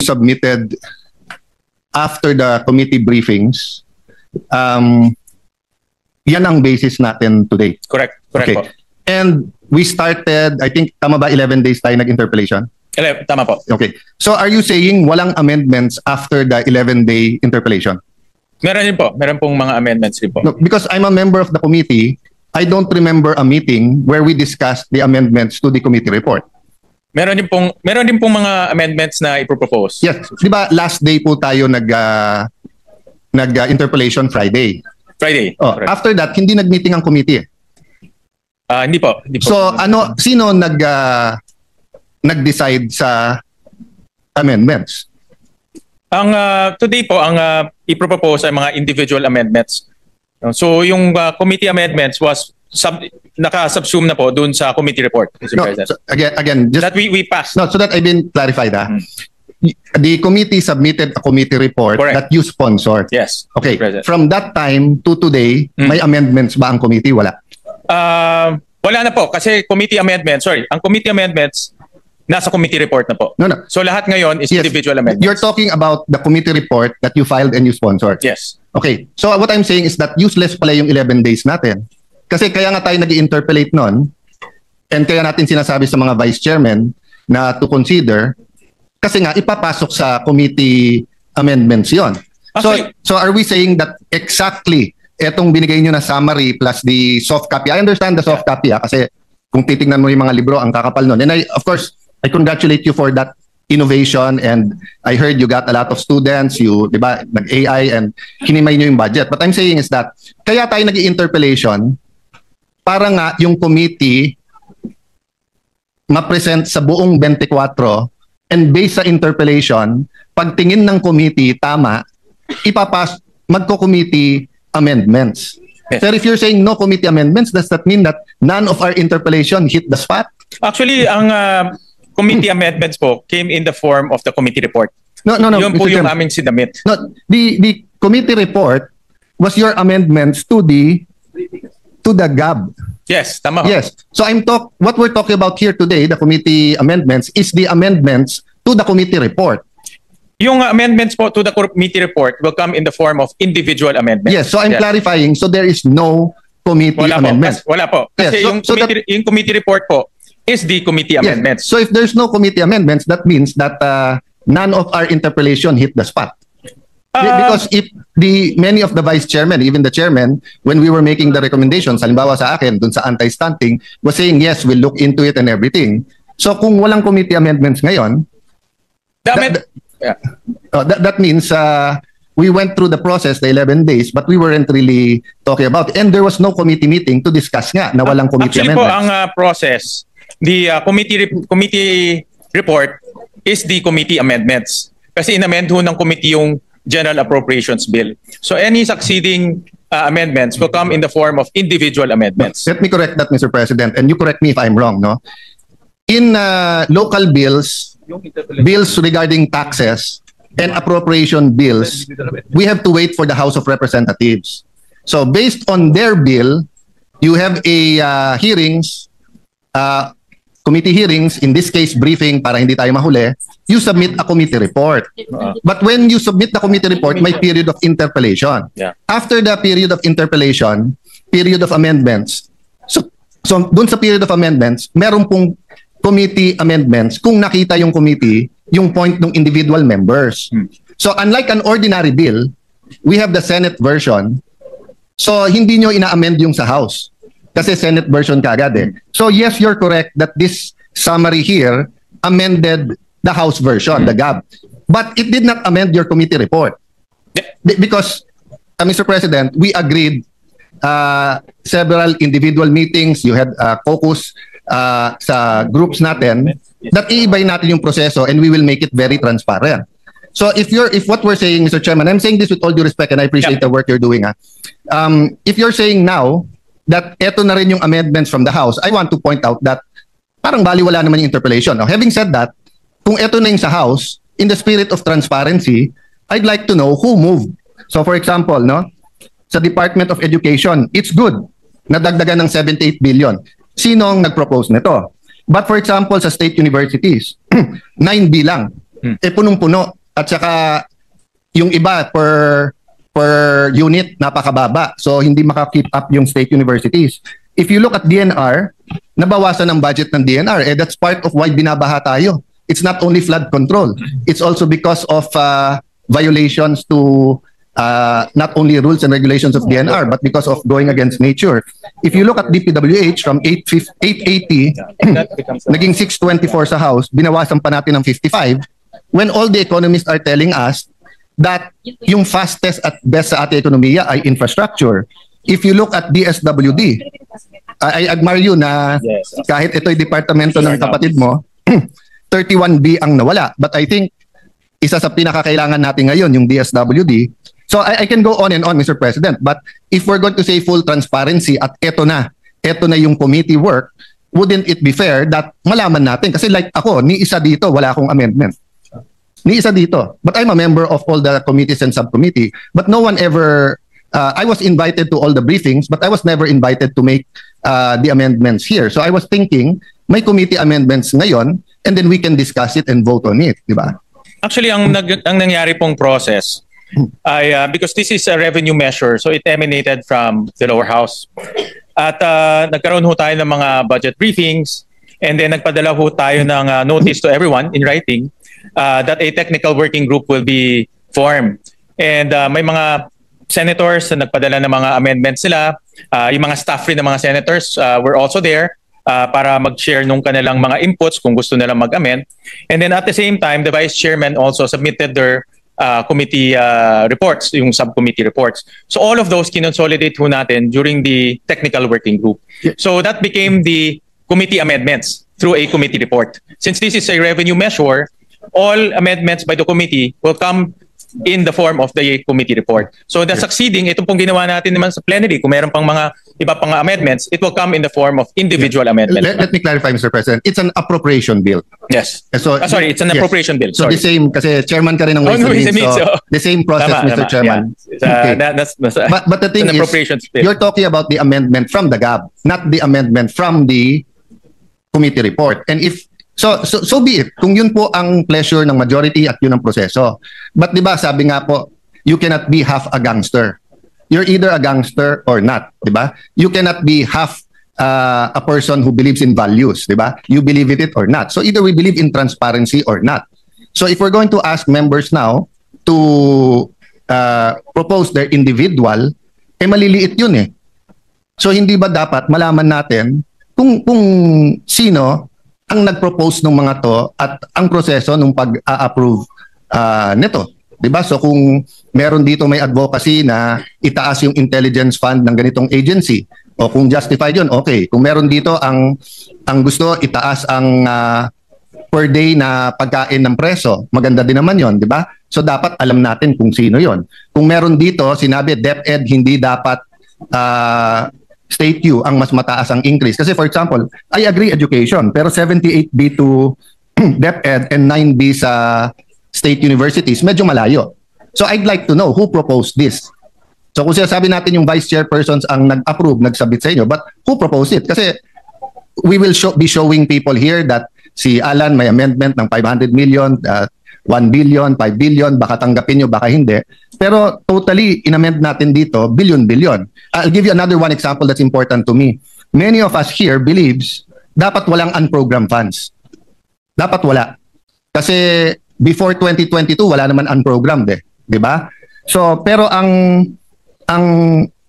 submitted after the committee briefings, yan ang basis natin today. Correct Okay. po. And we started, I think, tama ba 11 days tayo nag-interpellation? Tama po. Okay. So are you saying walang amendments after the 11-day interpellation? Meron din po. Meron pong mga amendments din po. No, because I'm a member of the committee, I don't remember a meeting where we discussed the amendments to the committee report. Meron din pong mga amendments na ipropose. Yes. Di ba last day po tayo nag-interpellation Friday? Friday. Oh, Correct. after that, hindi nag-meeting ang committee. Hindi po. So sino nag-decide sa amendments? Today po, ang ipropose ay mga individual amendments. So yung committee amendments was naka-subsume na po dun sa committee report, Mr. No, President. so again, just That we passed. no, so that I've been clarified. The committee submitted a committee report Correct. that you sponsored. Yes. Okay. Mr. President. From that time to today, may amendments ba ang committee? Wala. Wala na po kasi ang committee amendments nasa committee report na po. No, no. So lahat ngayon is Yes. individual amendments. You're talking about the committee report that you filed and you sponsored. Yes. Okay. So what I'm saying is that useless pala yung 11 days natin. Kasi kaya nga tayo nag-interpellate nun and kaya natin sinasabi sa mga vice chairman na to consider kasi nga ipapasok sa committee amendments yon. So are we saying that exactly etong binigay nyo na summary plus the soft copy? I understand the soft copy kasi kung titingnan mo yung mga libro, ang kakapal nun. And of course, I congratulate you for that innovation and I heard you got a lot of students, di ba, nag-AI and kinimay nyo yung budget. But I'm saying is that kaya tayo nag-interpellation para nga yung committee ma-present sa buong 24 and based sa interpellation, pagtingin ng committee tama, magko-committee amendments. Yes. Pero if you're saying no committee amendments, does that mean that none of our interpellation hit the spot? Actually, ang committee amendments po came in the form of the committee report. No. Yun po Mr. yung Chairman. aming sinamit. No, the committee report was your amendments to the GAB. Yes, tama. Yes. So what we're talking about here today, the committee amendments, is the amendments to the committee report. Yung amendments po to the committee report will come in the form of individual amendments. Yes. So I'm clarifying. So there is no committee amendments. Wala po. Kasi Yes, yung committee report po is the committee Yes. amendments. So if there's no committee amendments, that means that none of our interpellation hit the spot. Because if many of the vice chairman, even the chairman, when we were making the recommendations, halimbawa sa akin, dun sa anti-stunting, was saying, yes, we'll look into it and everything. So kung walang committee amendments ngayon, that means we went through the process, the 11 days, but we weren't really talking about it. And there was no committee meeting to discuss nga na walang committee Actually amendments. po, ang process, the committee report is the committee amendments. Kasi inamend ho ng committee yung General Appropriations Bill. So any succeeding amendments will come in the form of individual amendments. Let me correct that, Mr. President, and you correct me if I'm wrong. No, in local bills regarding taxes and appropriation bills, we have to wait for the House of Representatives. So based on their bill, you have a committee hearings, in this case briefing para hindi tayo mahuli, you submit a committee report. But when you submit the committee report, may period of interpellation. Yeah. After the period of interpellation, period of amendments. So dun sa period of amendments, meron pong committee amendments kung nakita yung committee, yung point ng individual members. So unlike an ordinary bill, we have the Senate version. So hindi nyo ina-amend yung sa House. Kasi Senate version kagad eh. So yes, you're correct that this summary here amended the House version, the GAB. But it did not amend your committee report. Because, Mr. President, we agreed several individual meetings, you had caucus sa groups natin, that iibay natin yung proseso and we will make it very transparent. So if what we're saying, Mr. Chairman, I'm saying this with all due respect and I appreciate the work you're doing. If you're saying now that eto na rin yung amendments from the House, I want to point out that parang baliwala naman yung interpellation. Now, having said that, kung eto na yung sa House, in the spirit of transparency, I'd like to know who moved. So for example, no, sa Department of Education, it's good na dagdagan ng 78 billion. Sino ang nag-propose nito? But for example, sa state universities, 9B lang. punong-puno. At saka yung iba per unit napakababa. So hindi maka-keep up yung state universities. If you look at DNR, nabawasan ang budget ng DNR. That's part of why binabaha tayo. It's not only flood control. It's also because of violations to not only rules and regulations of DNR, but because of going against nature. If you look at DPWH from 880, naging 624 sa House, binawasan pa natin ng 55, when all the economists are telling us that yung fastest at best sa ating ekonomiya ay infrastructure. If you look at DSWD, I admire you na kahit ito'y departamento ng kapatid mo, 31B ang nawala. But I think isa sa pinakakailangan natin ngayon yung DSWD. So I can go on and on, Mr. President. But if we're going to say full transparency at eto na yung committee work, wouldn't it be fair that malaman natin? Kasi like ako, ni isa dito, wala akong amendment. Ni isa dito. But I'm a member of all the committees and subcommittee. But no one ever, I was invited to all the briefings, but I was never invited to make the amendments here. So I was thinking, may committee amendments ngayon, and then we can discuss it and vote on it, di ba? Actually, ang nangyari pong process ay because this is a revenue measure, so it emanated from the lower house. At nagkaroon ho tayo ng mga budget briefings, and then nagpadala ho tayo ng notice to everyone in writing that a technical working group will be formed. And may mga senators na nagpadala ng mga amendments sila. Yung mga staff rin ng mga senators were also there para mag-share nung kanilang mga inputs kung gusto nilang mag-amend. And then at the same time, the vice chairman also submitted their committee reports, yung subcommittee reports. So all of those kinonsolidate ho natin during the technical working group. So that became the committee amendments through a committee report. Since this is a revenue measure, all amendments by the committee will come in the form of the committee report. So the succeeding, ito pong ginawa natin naman sa plenary, kung meron pang mga iba pang amendments, it will come in the form of individual amendments. Let me clarify, Mr. President. It's an appropriation bill. Yes. So, sorry, it's an appropriation bill. So sorry. the same, kasi chairman ka rin ng Ways and Means, so the same process, Mr. Chairman. Yeah. Okay. But the thing is, you're talking about the amendment from the GAB, not the amendment from the committee report. And if So be it. Kung yun po ang pleasure ng majority at yun ang proseso. But 'di ba, sabi nga po, you cannot be half a gangster. You're either a gangster or not, 'di ba? You cannot be half a person who believes in values, 'di ba? You believe it or not. So either we believe in transparency or not. So if we're going to ask members now to propose their individual, maliliit yun eh. So hindi ba dapat malaman natin kung sino ang nag-propose ng mga to at ang proseso ng pag-approve nito. Diba? So kung meron dito may advocacy na itaas yung intelligence fund ng ganitong agency, o kung justified yun, okay. Kung meron dito ang gusto itaas ang per day na pagkain ng preso, maganda din naman yon, di ba? So dapat alam natin kung sino yon. Kung meron dito, sinabi DepEd hindi dapat State U ang mas mataas ang increase. Kasi for example, I agree education, pero 78B to DepEd and 9B sa state universities, medyo malayo. So I'd like to know who proposed this. So kung sinasabi natin yung vice chairpersons ang nag-approve, nagsabit sa inyo, but who proposed it? Kasi we will be showing people here that si Alan may amendment ng 500 million, 1 billion, 5 billion, baka tanggapin nyo, baka hindi. Pero totally inamend natin dito, billion. I'll give you another one example that's important to me. Many of us here believes dapat walang unprogrammed funds. Dapat wala. Kasi before 2022, wala naman unprogrammed eh. Di ba? So, pero ang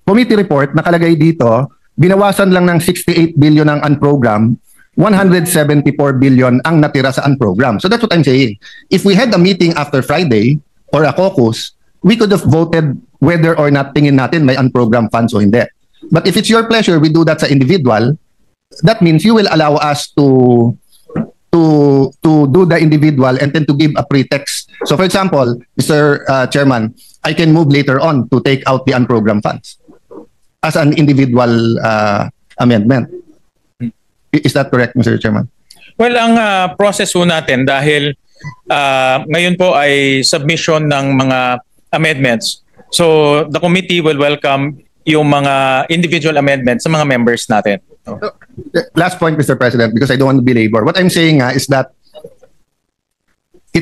committee report nakalagay dito, binawasan lang ng 68 billion ang unprogrammed, 174 billion ang natira sa unprogrammed. So that's what I'm saying. If we had a meeting after Friday or a caucus, we could have voted whether or not tingin natin may unprogrammed funds o hindi. But if it's your pleasure, we do that sa individual, that means you will allow us to do the individual and then to give a pretext. So for example, Mr. Chairman, I can move later on to take out the unprogrammed funds as an individual amendment. Is that correct, Mr. Chairman? Well, ang process po natin dahil ngayon po ay submission ng mga amendments. So the committee will welcome yung mga individual amendments sa mga members natin. Last point, Mr. President, because I don't want to belabor. What I'm saying is that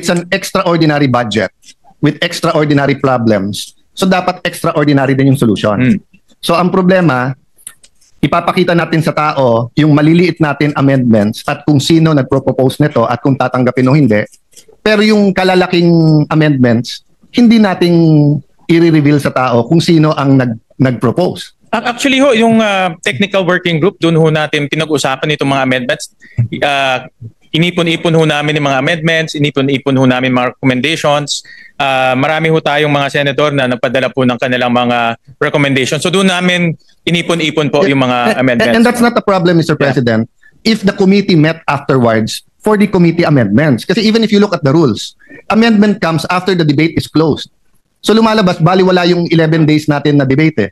it's an extraordinary budget with extraordinary problems. So dapat extraordinary din yung solution. So ang problema, ipapakita natin sa tao yung maliliit natin amendments at kung sino nagpropose nito at kung tatanggapin o hindi. Pero yung kalalaking amendments, hindi nating i-reveal sa tao kung sino ang nag-propose. Actually ho, yung technical working group, doon ho natin pinag-usapan itong mga amendments. Inipon-ipon ho namin yung mga amendments, inipon-ipon ho namin mga recommendations. Marami ho tayong mga senador na nagpadala po ng kanilang mga recommendations. So doon namin inipon-ipon po yung mga amendments. And that's not a problem, Mr. President, if the committee met afterwards for the committee amendments. Kasi even if you look at the rules, amendment comes after the debate is closed. So lumalabas, baliwala yung 11 days natin na debate eh.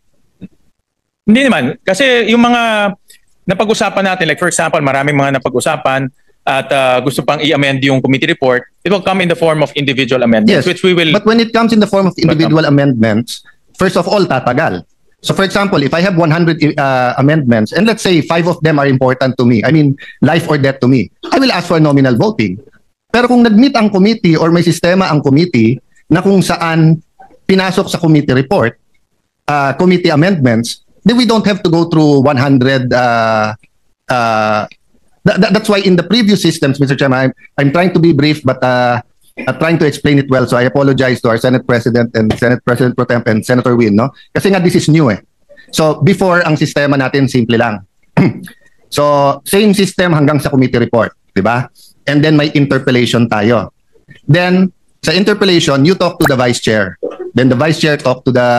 Hindi naman. Kasi yung mga napag-usapan natin, like for example, maraming mga napag-usapan at gusto pang i-amend yung committee report, it will come in the form of individual amendments, Yes, which we will... but when it comes in the form of individual amendments, first of all, tatagal. So for example, if I have 100 amendments, and let's say 5 of them are important to me, I mean, life or death to me, I will ask for nominal voting. Pero kung nag-meet ang committee or may sistema ang committee na kung saan pinasok sa committee report, committee amendments, then we don't have to go through 100. That's why in the previous systems, Mr. Chairman, I'm trying to be brief, but trying to explain it well. So I apologize to our Senate President and Senate President Pro Temp and Senator Win. No? Kasi nga this is new eh. So before, ang sistema natin simple lang. So same system hanggang sa committee report, di ba? And then may interpellation tayo. Then sa interpellation, you talk to the Vice Chair. Then the Vice Chair talk to the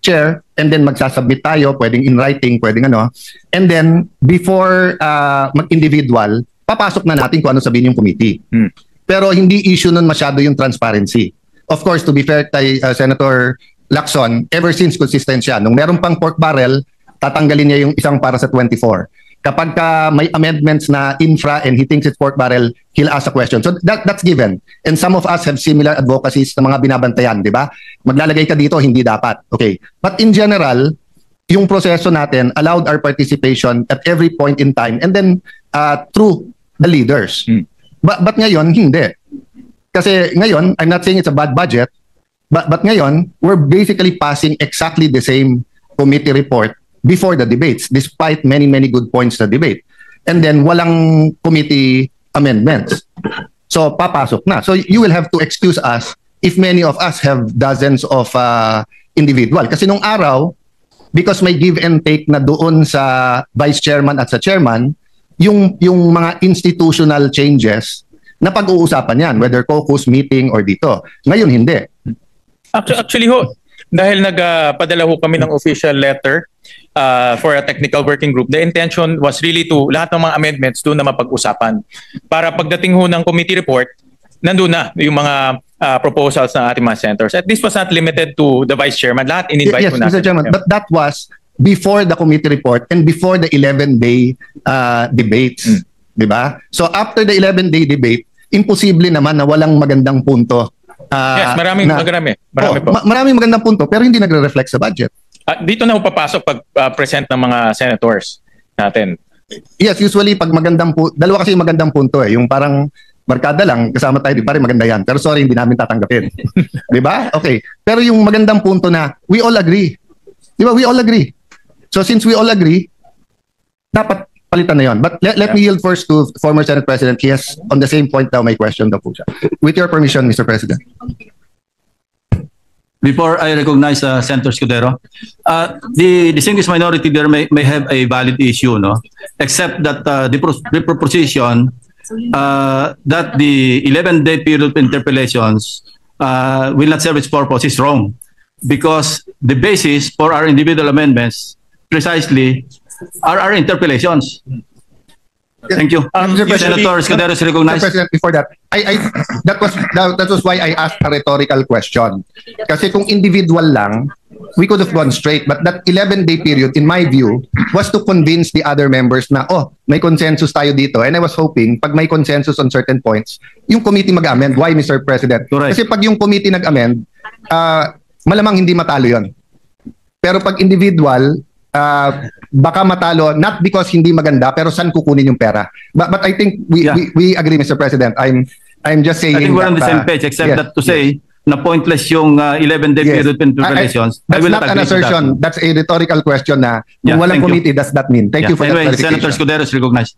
Chair, and then magsasubmit tayo, pwedeng in writing, pwedeng ano. And then, before mag-individual, papasok na natin kung ano sabihin yung committee. Pero hindi issue nun masyado yung transparency. Of course, to be fair kay Senator Lacson, ever since consistent siya. Nung meron pang pork barrel, tatanggalin niya yung isang para sa 24. Kapag may amendments na infra and he thinks it's pork barrel, he'll ask a question. So that's given. And some of us have similar advocacies na mga binabantayan, di ba? Maglalagay ka dito, hindi dapat. Okay. But in general, yung proseso natin allowed our participation at every point in time and then through the leaders. But ngayon, hindi. Kasi ngayon, I'm not saying it's a bad budget, but ngayon, we're basically passing exactly the same committee report before the debates, despite many good points sa debate. And then walang committee amendments. So papasok na. So you will have to excuse us if many of us have dozens of individual. Kasi nung araw, because may give and take na doon sa vice chairman at sa chairman, yung mga institutional changes na pag-uusapan yan, whether caucus, meeting, or dito. Ngayon, hindi. Actually ho, dahil nagpadala ho kami ng official letter for a technical working group, the intention was really to lahat ng mga amendments doon na mapag-usapan. Para pagdating ho ng committee report, nandun na yung mga proposals ng ating mga senators. At this was not limited to the vice chairman. Lahat in-invite Yes, ho natin. Mr. Chairman, but that was before the committee report and before the 11-day debates. Diba? So after the 11-day debate, imposible naman na walang magandang punto. Yes, marami po. Maraming magandang punto pero hindi nagre-reflect sa budget. Dito na ho papasok pag present ng mga senators natin. Yes, usually pag magandang dalawa kasi yung magandang punto eh. Yung parang barkada lang, kasama tayo, di pare maganda yan. Pero sorry, hindi namin tatanggapin. Di ba? Okay. Pero yung magandang punto na we all agree. Di ba? We all agree. So since we all agree, dapat palitan na yun. But let me yield first to former Senate President. He has on the same point daw may question daw po siya. With your permission, Mr. President. Before I recognize Senator Escudero, the distinguished minority there may have a valid issue, no? Except that the proposition that the 11-day period of interpellations will not serve its purpose is wrong, because the basis for our individual amendments precisely are our interpellations. Thank you. Senator Escudero is recognized. Mr. President, before that, that was why I asked a rhetorical question. Kasi kung individual lang, we could have gone straight. But that 11-day period, in my view, was to convince the other members na, may consensus tayo dito. And I was hoping, pag may consensus on certain points, yung committee mag-amend. Why, Mr. President? Correct. Kasi pag yung committee nag-amend, malamang hindi matalo yon. Pero pag individual, baka matalo, not because hindi maganda, pero saan kukunin yung pera. But I think we agree, Mr. President. I'm I'm just saying I think we're on the that, same page, except yes, that to say na pointless yung 11-day yes. period between elections. I That's will not an agree to that. assertion. That's a rhetorical question na kung Yeah, walang thank you. committee, does that mean? Thank Yeah. you for that Anyway, clarification. Senator Escudero is recognized.